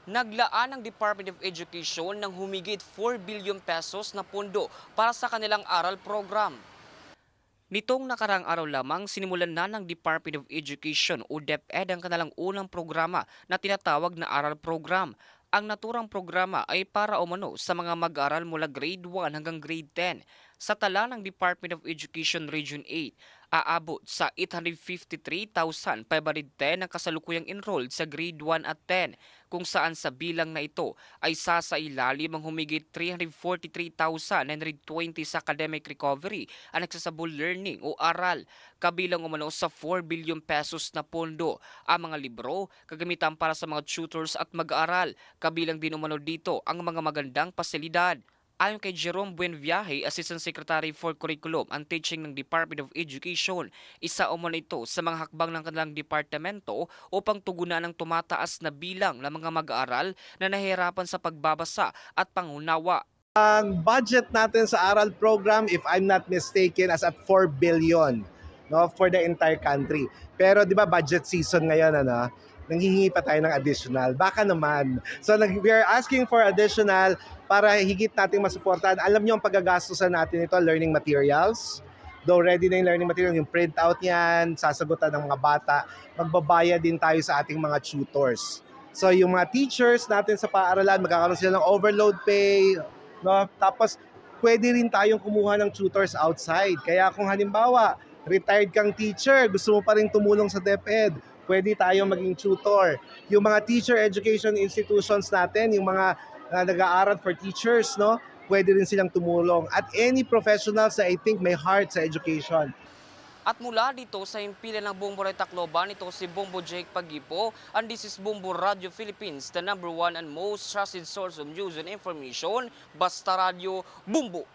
Naglaan ang Department of Education ng humigit 4 billion pesos na pondo para sa kanilang aral program. Nitong nakarang araw lamang, sinimulan na ng Department of Education o DepEd ang kanilang unang programa na tinatawag na Aral Program. Ang naturang programa ay para umano sa mga mag-aaral mula grade 1 hanggang grade 10. Sa tala ng Department of Education Region 8, aabot sa 853,510 ang kasalukuyang enrolled sa grade 1 at 10, kung saan sa bilang na ito ay sasailalim ang humigit 343,920 sa academic recovery ang accessible learning o aral, kabilang umano sa 4 billion pesos na pondo ang mga libro, kagamitan para sa mga tutors at mag-aaral, kabilang din umano dito ang mga magandang pasilidad. Ayon kay Jerome Buenviaje, Assistant Secretary for Curriculum and Teaching ng Department of Education, isa umano ito sa mga hakbang ng kanilang departamento upang tugunan ang tumataas na bilang ng mga mag-aaral na nahihirapan sa pagbabasa at pangunawa. Ang budget natin sa aral program, if I'm not mistaken, as at 4 billion, no, for the entire country. Pero 'di ba budget season ngayon, ano? Nanghihingi pa tayo ng additional. Baka naman. So we are asking for additional para higit nating masuportahan. Alam niyo ang paggagastusan natin ito, learning materials. Though ready na yung learning material, yung printout niyan, sasagutan ng mga bata, magbabayad din tayo sa ating mga tutors. So yung mga teachers natin sa paaralan, magkakaroon sila ng overload pay, no? Tapos pwede rin tayong kumuha ng tutors outside. Kaya kung halimbawa, retired kang teacher, gusto mo pa rin tumulong sa DepEd, pwede tayong maging tutor. Yung mga teacher education institutions natin, yung mga nag-aaral for teachers, no? Pwede rin silang tumulong. At any professionals na I think may heart sa education. At mula dito sa himpilan ng Bombo Ray Tacloban, ito si Bombo Jake Pagipo, and this is Bombo Radio Philippines, the #1 and most trusted source of news and information. Basta Radio, Bombo!